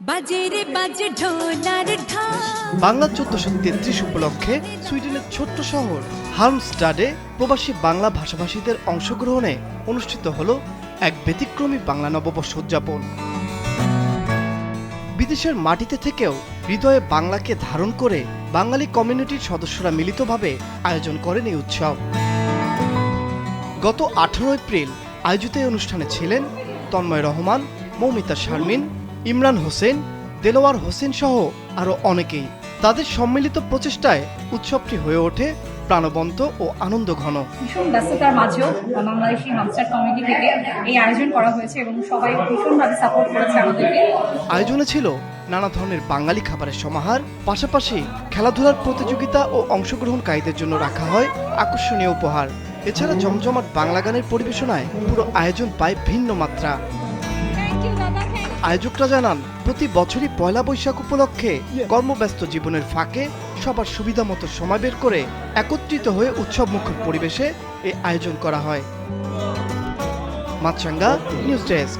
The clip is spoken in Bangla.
বাজে রে বাজে ঢোলার ঢাক। বাংলা 1433 উপলক্ষে সুইডেনের ছোট্ট শহর হালমস্টাডে প্রবাসী বাংলা ভাষাভাষীদের অংশগ্রহণে অনুষ্ঠিত হলো এক ব্যতিক্রমী বাংলা নববর্ষ উদযাপন। বিদেশের মাটিতে থেকেও হৃদয়ে বাংলাকে ধারণ করে বাঙালি কমিউনিটির সদস্যরা মিলিতভাবে আয়োজন করেন এই উৎসব। গত 18 এপ্রিল আয়োজিত এই অনুষ্ঠানে ছিলেন তন্ময় রহমান, মৌমিতা শারমিন, ইমরান হোসেন, দেলোয়ার হোসেন সহ আরও অনেকেই। তাদের সম্মিলিত প্রচেষ্টায় উৎসবটি হয়ে ওঠে প্রাণবন্ত ও আনন্দঘন। ভীষণ ব্যস্ততার মাঝেও বাংলাদেশি হামস্টার কমিটি থেকে এই আয়োজন করা হয়েছে এবং সবাই ভীষণভাবে সাপোর্ট করেছে আমাদেরকে। আয়োজনে ছিল নানা ধরনের বাঙালি খাবারের সমাহার, পাশাপাশি খেলাধুলার প্রতিযোগিতা ও অংশগ্রহণকারীদের জন্য রাখা হয় আকর্ষণীয় উপহার। এছাড়া জমজমাট বাংলা গানের পরিবেশনায় পুরো আয়োজন পায় ভিন্ন মাত্রা। আয়োজকরা জানান, প্রতি বছরই পয়লা বৈশাখ উপলক্ষে কর্মব্যস্ত জীবনের ফাঁকে সবার সুবিধা মতো সময় বের করে একত্রিত হয়ে উৎসবমুখর পরিবেশে এই আয়োজন করা হয়। মাছরাঙ্গা নিউজ ডেস্ক।